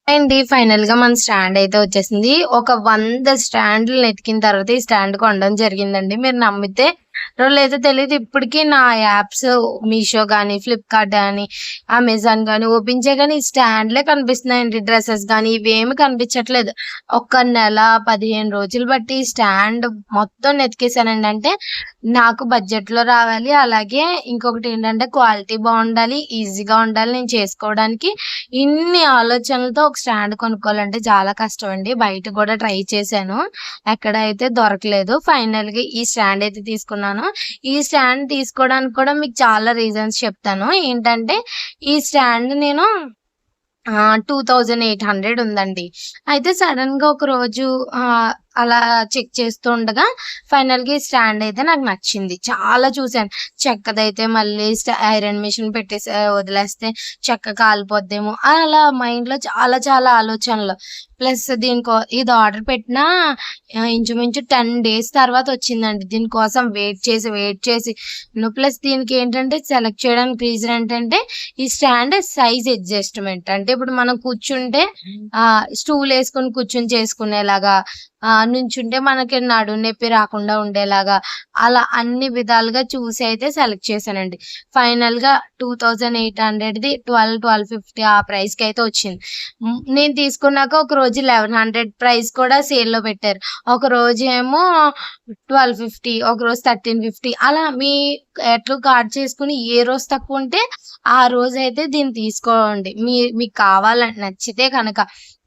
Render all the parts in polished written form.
అండి ఫైనల్ గా మన స్టాండ్ అయితే వచ్చేసింది. ఒక 100 స్టాండ్లు ఎతికిన తర్వాత ఈ స్టాండ్ కొనడం జరిగిందండి. మీరు నమ్మితే లేదో తెలీదు. ఇప్పటికి నా యాప్స్ మీషో గానీ, ఫ్లిప్‌కార్ట్ గానీ, అమెజాన్ గానీ ఓపెన్ చేయగానే ఈ స్టాండ్‌లే కనిపిస్తున్నాయండి. డ్రెసెస్ గానీ ఇవేమి కనిపించట్లేదు. ఒక నెల, 15 రోజులు బట్టి ఈ స్టాండ్ మొత్తం వెతికేసానండి. అంటే నాకు బడ్జెట్‌లో రావాలి. అలాగే ఇంకొకటేంటంటే క్వాలిటీ బావుండాలి, ఈజీగా ఉండాలి నేను చేసుకోవడానికి. ఇన్ని ఆలోచనలతో ఒక స్టాండ్ కొనుక్కోవాలంటే చాలా కష్టమండి. బయట కూడా ట్రై చేశాను. ఎక్కడ అయితే దొరకలేదు. ఫైనల్‌గా ఈ స్టాండ్ అయితే తీసుకున్నాను. ఈ స్టాండ్ తీసుకోవడానికి కూడా మీకు చాలా రీజన్స్ చెప్తాను. ఏంటంటే ఈ స్టాండ్ నేను 2800 ఉందండి. అయితే సడెన్‌గా ఒకరోజు అలా చెక్ చేస్తూ ఉండగా ఫైనల్‌గా ఈ స్టాండ్ అయితే నాకు నచ్చింది. చాలా చూసాను. చెక్కదైతే మళ్ళీ ఐరన్ మిషన్ పెట్టేసి వదిలేస్తే చెక్క కాలిపోద్దేమో అలా మైండ్‌లో చాలా చాలా ఆలోచనలు. ప్లస్ ఇది ఆర్డర్ పెట్టినా ఇంచుమించు 10 డేస్ తర్వాత వచ్చిందండి. దీనికోసం వెయిట్ చేసి ప్లస్ దీనికేంటంటే సెలెక్ట్ చేయడానికి రీజన్ ఏంటంటే ఈ స్టాండ్ సైజ్ అడ్జస్ట్‌మెంట్. అంటే ఇప్పుడు మనం కూర్చుంటే స్టూల్ ఏసుకొని కూర్చొని చేసుకునేలాగా, నుంచుంటే మనకి నడుము నొప్పి రాకుండా ఉండేలాగా అలా అన్ని విధాలుగా చూసి అయితే సెలెక్ట్ చేశానండి. ఫైనల్‌గా 2800ది 1250 ఆ ప్రైస్‌కైతే వచ్చింది. నేను తీసుకున్నాక ఒక రోజు 1100 ప్రైస్ కూడా సేల్‌లో పెట్టారు. ఒక రోజేమో 1250, ఒకరోజు 1350 అలా ఎట్లో కార్డ్ చేసుకొని ఏ రోజు తక్కువుంటే ఆ రోజైతే దీన్ని తీసుకోండి. మీకు నచ్చితే కనుక.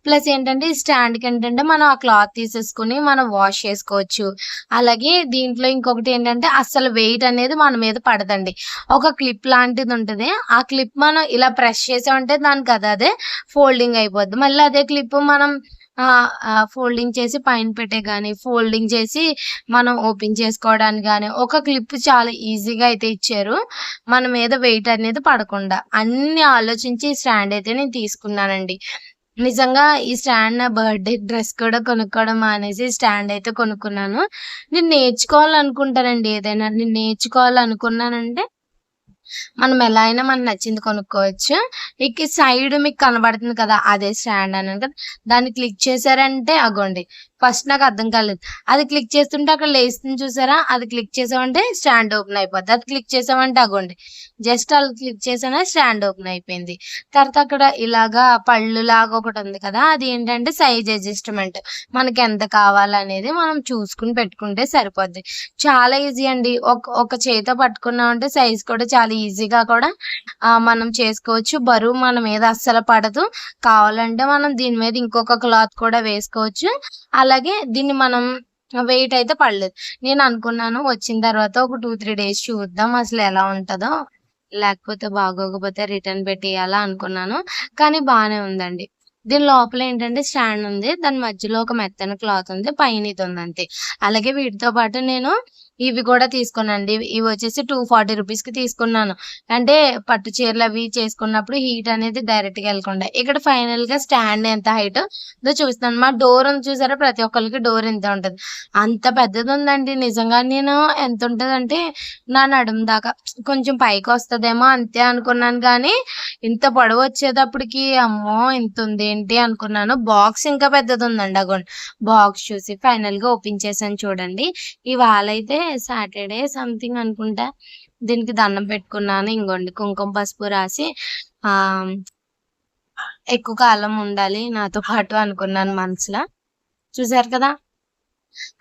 ప్లస్ ఏంటంటే ఈ స్టాండ్‌కేంటంటే మనం ఆ క్లాత్ తీసేసుకొని మనం వాష్ చేసుకోవచ్చు. అలాగే దీంట్లో ఇంకొకటేంటంటే అస్సలు వెయిట్ అనేది మన మీద పడదండి. ఒక క్లిప్ లాంటిదుంటది. ఆ క్లిప్ మనం ఇలా ప్రెస్ చేసామంటే దానికి అదే ఫోల్డింగ్ అయిపోద్ది. మళ్ళీ అదే క్లిప్ మనం ఫోల్డింగ్ చేసి పైన పెట్టే గాని, ఫోల్డింగ్ చేసి మనం ఓపెన్ చేసుకోవడానికి గాని, ఒక క్లిప్ చాలా ఈజీగా అయితే ఇచ్చారు. మన మీద వెయిట్ అనేది పడకుండా. అన్నీ ఆలోచించి ఈ స్టాండ్ అయితే నేను తీసుకున్నానండి. నిజంగా ఈ స్టాండ్ నా బర్త్‌డే డ్రెస్ కూడా కొనుక్కోవడం మానేసి స్టాండ్ అయితే కొనుక్కున్నాను. నేను నేర్చుకోవాలనుకుంటానండి ఏదైనా. నేను నేర్చుకోవాలనుకున్నానంటే మనం ఎలా అయినా మనకు నచ్చింది కొనుక్కోవచ్చు. ఇక సైడ్ మీకు కనబడుతుంది కదా! అదే స్టాండ్ అన్నాను కదా! దాన్ని క్లిక్ చేశారంటే అగోండి ఫస్ట్ నాకు అర్థం కాలేదు. అది క్లిక్ చేస్తుంటే అక్కడ లేస్తుంది చూసారా? అది క్లిక్ చేసామంటే స్టాండ్ ఓపెన్ అయిపోద్ది. అది క్లిక్ చేసామంటే అగోండి జస్ట్ అలా క్లిక్ చేసానా స్టాండ్ ఓపెన్ అయిపోయింది. తర్వాత అక్కడ ఇలాగా పళ్ళులాగా ఒకటుంది కదా! అది ఏంటంటే సైజ్ అడ్జస్ట్‌మెంట్. మనకి ఎంత కావాలనేది మనం చూసుకొని పెట్టుకుంటే సరిపోద్ది. చాలా ఈజీ అండి. ఒక చేత్తో పట్టుకున్నామంటే సైజ్ కూడా చాలా ఈజీగా కూడా మనం చేసుకోవచ్చు. బరువు మన మీద అస్సలు పడదు. కావాలంటే మనం దీని మీద ఇంకొక క్లాత్ కూడా వేసుకోవచ్చు. అలాగే దీన్ని మనం వెయిట్ అయితే పడలేదు. నేను అనుకున్నాను వచ్చిన తర్వాత ఒక 2, 3 డేస్ చూద్దాం అసలు ఎలా ఉంటదో. లేకపోతే బాగోకపోతే రిటర్న్ పెట్టేయాలా అనుకున్నాను. కానీ బానే ఉందండి. దీని లోపల ఏంటంటే స్టాండ్ ఉంది. దాని మధ్యలో ఒక మెత్తని క్లాత్ ఉంది. పైన ఇది ఉంది అంతే. అలాగే వీటితో పాటు నేను ఇవి కూడా తీసుకున్నానండి. ఇవి వచ్చేసి 240 రూపీస్‌కి తీసుకున్నాను. అంటే పట్టు చీరలు అవి చేసుకున్నప్పుడు హీట్ అనేది డైరెక్ట్‌గా ఎళ్ళకుండా. ఇక్కడ ఫైనల్‌గా స్టాండ్ ఎంత హైటో చూపిస్తున్నాను. మా డోర్ ఉంది చూసారా? ప్రతి ఒక్కళ్ళకి డోర్ ఇంతే ఉంటది. అంత పెద్దదుందండి. నిజంగా నేను ఎంతుంటదంటే నా నడుము దాకా. కొంచెం పైకొస్తదేమో అంతే అనుకున్నాను గానీ, ఇంత పొడవొచ్చేటప్పటికి అమ్మో! ఇంతుందేంటి అనుకున్నాను. బాక్స్ ఇంకా పెద్దదుందండి. అగోండి బాక్స్ చూసి ఫైనల్‌గా ఓపెన్ చేశాను చూడండి. ఇవాళైతే సాటర్‌డే సంథింగ్ అనుకుంటా. దీనికి దండం పెట్టుకున్నాను. ఇంగోండి కుంకుమ, పసుపు రాసి ఆహ్, ఎక్కువ కాలం ఉండాలి నాతో పాటు అనుకున్నాను మనసులో. చూసారు కదా!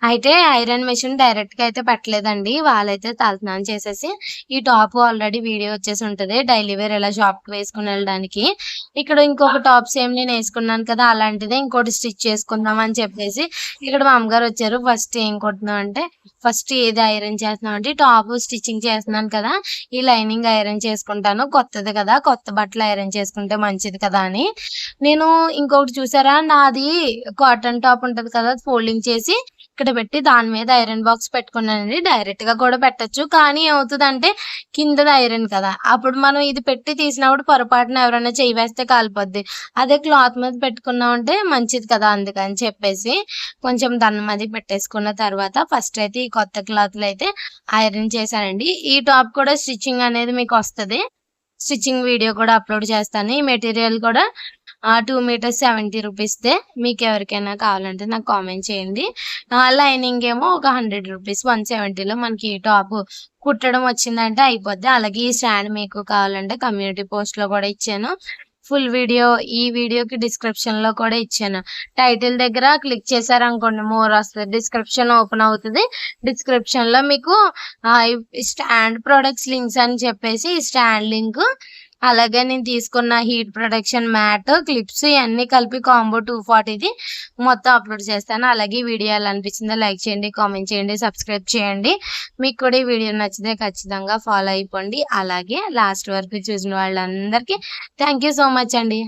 అయితే ఐరన్ మెషిన్ డైరెక్ట్‌గా అయితే పెట్టలేదండి. వాళ్ళైతే తలస్నానం చేసేసి ఈ టాప్ ఆల్రెడీ వీడియో వచ్చేసి ఉంటది. డైలీ వేర్ ఇలా షాప్‌కి వేసుకొని వెళ్ళడానికి. ఇక్కడ ఇంకొక టాప్ సేమ్ నేను ఏసుకున్నాను కదా! అలాంటిదే ఇంకోటి స్టిచ్ చేసుకుందాం అని చెప్పేసి ఇక్కడ మా అమ్మగారు వచ్చారు. ఫస్ట్ ఏం కుడుతున్నావు అంటే, ఫస్ట్ ఏది ఐరన్ చేస్తున్నావు అంటే, టాప్ స్టిచ్చింగ్ చేస్తున్నాను కదా! ఈ లైనింగ్ ఐరన్ చేసుకుంటాను. కొత్తది కదా! కొత్త బట్టలు ఐరన్ చేసుకుంటే మంచిది కదా! అని. నేను ఇంకొకటి చూసారా నాది కాటన్ టాప్ ఉంటది కదా! ఫోల్డింగ్ చేసి ఇక్కడ పెట్టి దాని మీద ఐరన్ బాక్స్ పెట్టుకున్నానండి. డైరెక్ట్‌గా కూడా పెట్టొచ్చు. కానీ ఏమవుతదంటే కిందది ఐరన్ కదా! అప్పుడు మనం ఇది పెట్టి తీసినప్పుడు పొరపాటున ఎవరైనా చెయ్యి వేస్తే కాలిపోద్ది. అదే క్లాత్ మీద పెట్టుకున్నామంటే మంచిది కదా! అందుకని చెప్పేసి కొంచెం దండం అది పెట్టేసుకున్న తర్వాత ఫస్ట్ అయితే ఈ కొత్త క్లాత్‌లో అయితే ఐరన్ చేశానండి. ఈ టాప్ కూడా స్టిచ్చింగ్ అనేది మీకొస్తది. స్టిచ్చింగ్ వీడియో కూడా అప్‌లోడ్ చేస్తాను. ఈ మెటీరియల్ కూడా 2 మీటర్స్ 70 రూపీస్‌దే. మీకు ఎవరికైనా కావాలంటే నాకు కామెంట్ చేయండి. లైనింగ్ ఏమో ఒక 100 రూపీస్ 170లో మనకి టాప్ కుట్టడం వచ్చిందంటే అయిపోద్ది. అలాగే ఈ స్టాండ్ మీకు కావాలంటే కమ్యూనిటీ పోస్ట్‌లో కూడా ఇచ్చాను. ఫుల్ వీడియో ఈ వీడియోకి డిస్క్రిప్షన్‌లో కూడా ఇచ్చాను. టైటిల్ దగ్గర క్లిక్ చేశారనుకోండి మోర్ వస్తది. డిస్క్రిప్షన్ ఓపెన్ అవుతది. డిస్క్రిప్షన్‌లో మీకు స్టాండ్ ప్రొడక్ట్స్ లింక్స్ అని చెప్పేసి స్టాండ్ లింక్, అలాగే నేను తీసుకున్న హీట్ ప్రొటెక్షన్ మ్యాట్, క్లిప్స్ ఇయన్నీ కలిపి కాంబో 240ది మొత్తం అప్లోడ్ చేస్తాను. అలాగే ఈ వీడియో ఎలా అనిపించిందో లైక్ చేయండి, కామెంట్ చేయండి, సబ్స్క్రైబ్ చేయండి. మీకు కూడా ఈ వీడియో నచ్చితే ఖచ్చితంగా ఫాలో అయిపోండి. అలాగే లాస్ట్ వరకు చూసిన వాళ్ళందరికీ థ్యాంక్ యూ సో మచ్ అండి.